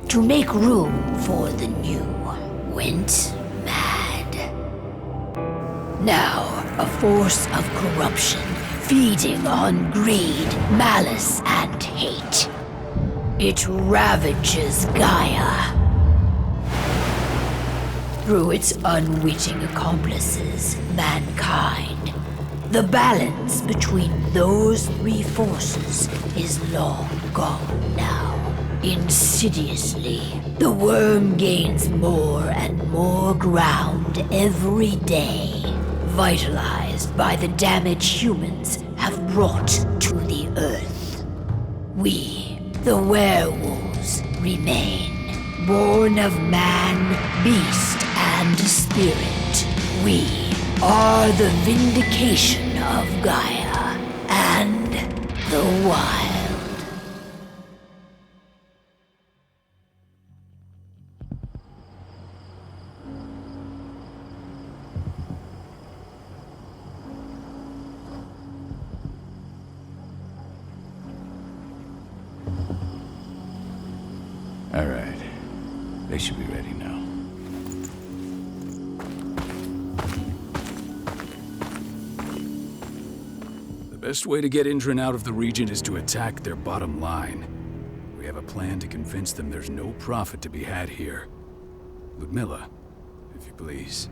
to make room for the new, went mad. Now, a force of corruption, feeding on greed, malice, and hate. It ravages Gaia. Through its unwitting accomplices, mankind, the balance between those three forces is long gone now. Insidiously, the worm gains more and more ground every day, vitalized by the damage humans have brought to the Earth. We, the werewolves, remain, born of man, beast, and spirit. We are the vindication of Gaia and the wild. All right. They should be ready now. The best way to get Indran out of the region is to attack their bottom line. We have a plan to convince them there's no profit to be had here. Ludmilla, if you please.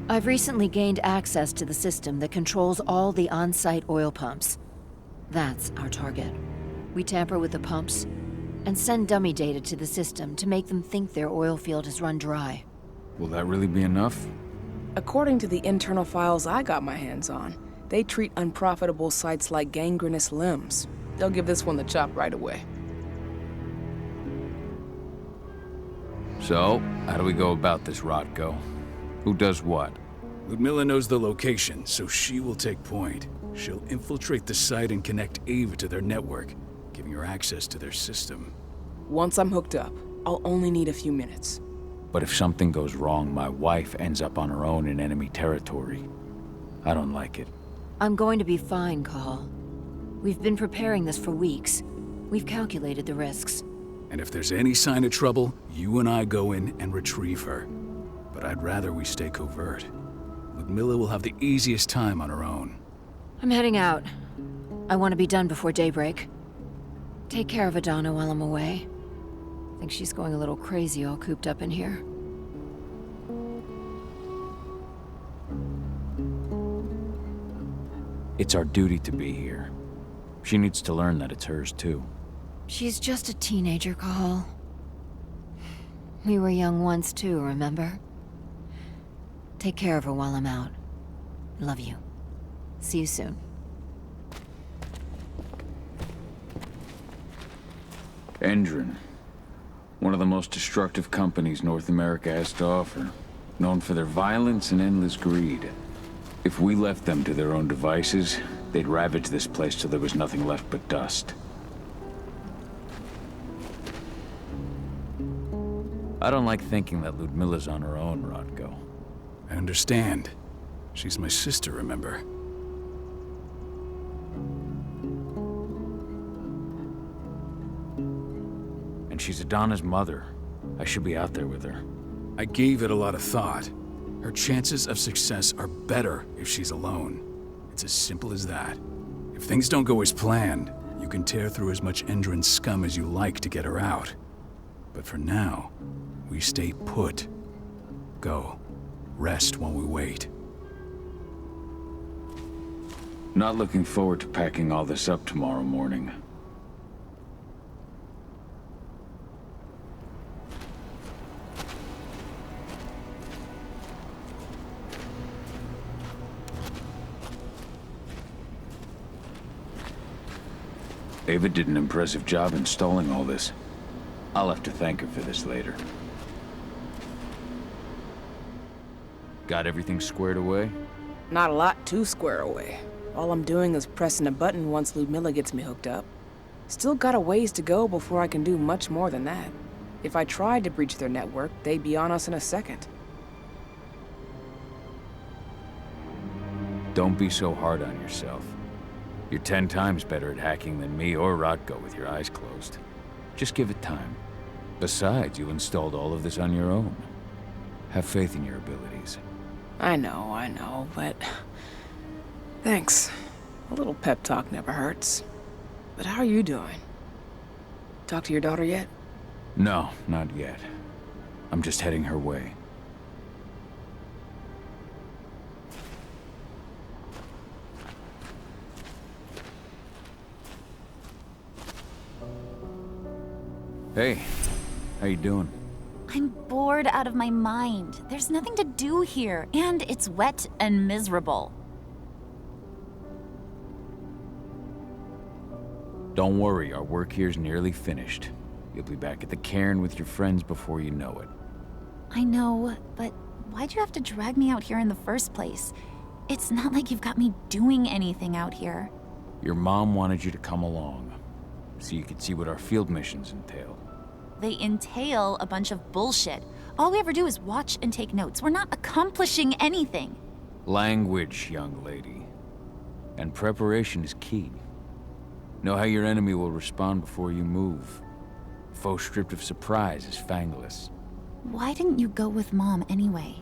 I've recently gained access to the system that controls all the on-site oil pumps. That's our target. We tamper with the pumps and send dummy data to the system to make them think their oil field has run dry. Will that really be enough? According to the internal files I got my hands on, they treat unprofitable sites like gangrenous limbs. They'll give this one the chop right away. So, how do we go about this, Rotko? Who does what? Ludmilla knows the location, so she will take point. She'll infiltrate the site and connect Ava to their network, giving her access to their system. Once I'm hooked up, I'll only need a few minutes. But if something goes wrong, my wife ends up on her own in enemy territory. I don't like it. I'm going to be fine, Cahal. We've been preparing this for weeks. We've calculated the risks. And if there's any sign of trouble, you and I go in and retrieve her. But I'd rather we stay covert. Ludmilla will have the easiest time on her own. I'm heading out. I want to be done before daybreak. Take care of Adana while I'm away. I think she's going a little crazy all cooped up in here. It's our duty to be here. She needs to learn that it's hers too. She's just a teenager, Cahal. We were young once too, remember? Take care of her while I'm out. Love you. See you soon. Indran. One of the most destructive companies North America has to offer. Known for their violence and endless greed. If we left them to their own devices, they'd ravage this place till there was nothing left but dust. I don't like thinking that Ludmilla's on her own, Rotko. I understand. She's my sister, remember? And she's Adana's mother. I should be out there with her. I gave it a lot of thought. Her chances of success are better if she's alone. It's as simple as that. If things don't go as planned, you can tear through as much Indran scum as you like to get her out. But for now, we stay put. Go. Rest while we wait. Not looking forward to packing all this up tomorrow morning. Ava did an impressive job installing all this. I'll have to thank her for this later. Got everything squared away? Not a lot to square away. All I'm doing is pressing a button once Ludmilla gets me hooked up. Still got a ways to go before I can do much more than that. If I tried to breach their network, they'd be on us in a second. Don't be so hard on yourself. You're 10 times better at hacking than me or Rotko with your eyes closed. Just give it time. Besides, you installed all of this on your own. Have faith in your abilities. I know, but... Thanks. A little pep talk never hurts. But how are you doing? Talk to your daughter yet? No, not yet. I'm just heading her way. Hey, how you doing? I'm bored out of my mind. There's nothing to do here, and it's wet and miserable. Don't worry, our work here's nearly finished. You'll be back at the cairn with your friends before you know it. I know, but why'd you have to drag me out here in the first place? It's not like you've got me doing anything out here. Your mom wanted you to come along, so you could see what our field missions entail. They entail a bunch of bullshit. All we ever do is watch and take notes. We're not accomplishing anything. Language, young lady. And preparation is key. Know how your enemy will respond before you move. Foe stripped of surprise is fangless. Why didn't you go with Mom anyway?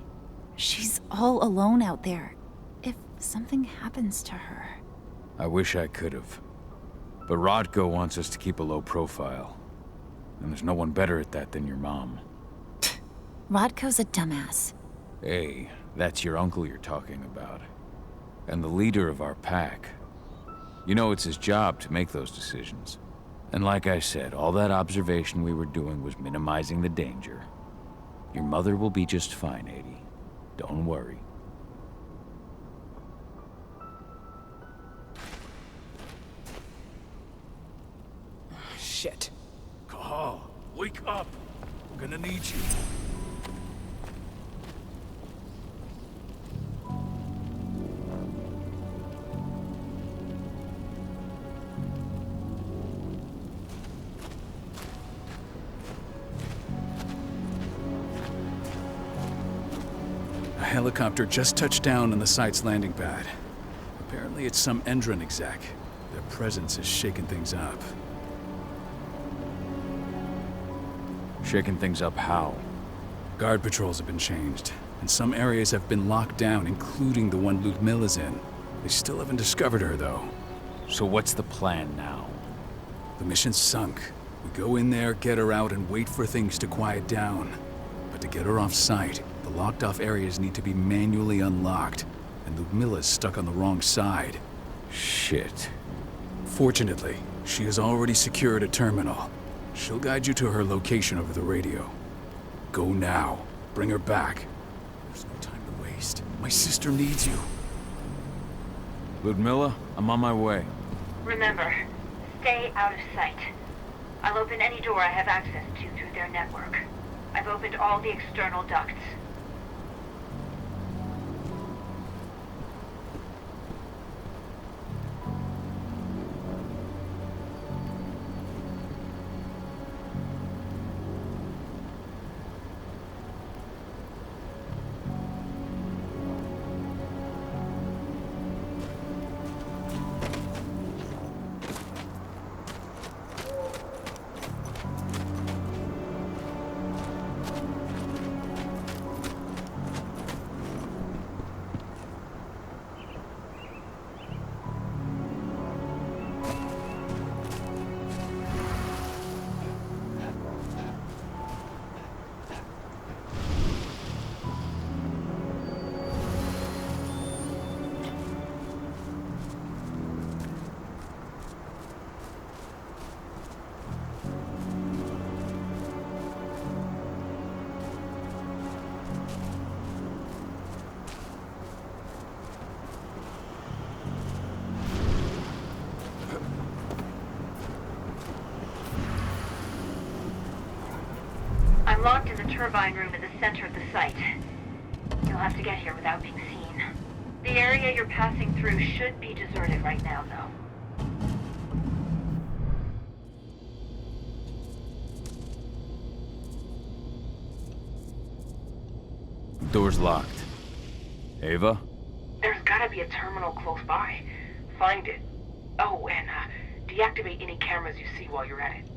She's all alone out there. If something happens to her... I wish I could have. But Rodko wants us to keep a low profile. And there's no one better at that than your mom. Rodko's a dumbass. Hey, that's your uncle you're talking about. And the leader of our pack. You know it's his job to make those decisions. And like I said, all that observation we were doing was minimizing the danger. Your mother will be just fine, Adie. Don't worry. Shit. Cahal, wake up! We're gonna need you. A helicopter just touched down on the site's landing pad. Apparently it's some Endron exec. Their presence has shaken things up. Shaking things up how? Guard patrols have been changed, and some areas have been locked down, including the one Ludmilla's in. They still haven't discovered her, though. So what's the plan now? The mission's sunk. We go in there, get her out, and wait for things to quiet down. But to get her off site, the locked-off areas need to be manually unlocked, and Ludmilla's stuck on the wrong side. Shit. Fortunately, she has already secured a terminal. She'll guide you to her location over the radio. Go now. Bring her back. There's no time to waste. My sister needs you. Ludmilla, I'm on my way. Remember, stay out of sight. I'll open any door I have access to through their network. I've opened all the external ducts. I'm locked in the turbine room in the center of the site. You'll have to get here without being seen. The area you're passing through should be deserted right now, though. Door's locked. Ava? There's gotta be a terminal close by. Find it. Oh, and deactivate any cameras you see while you're at it.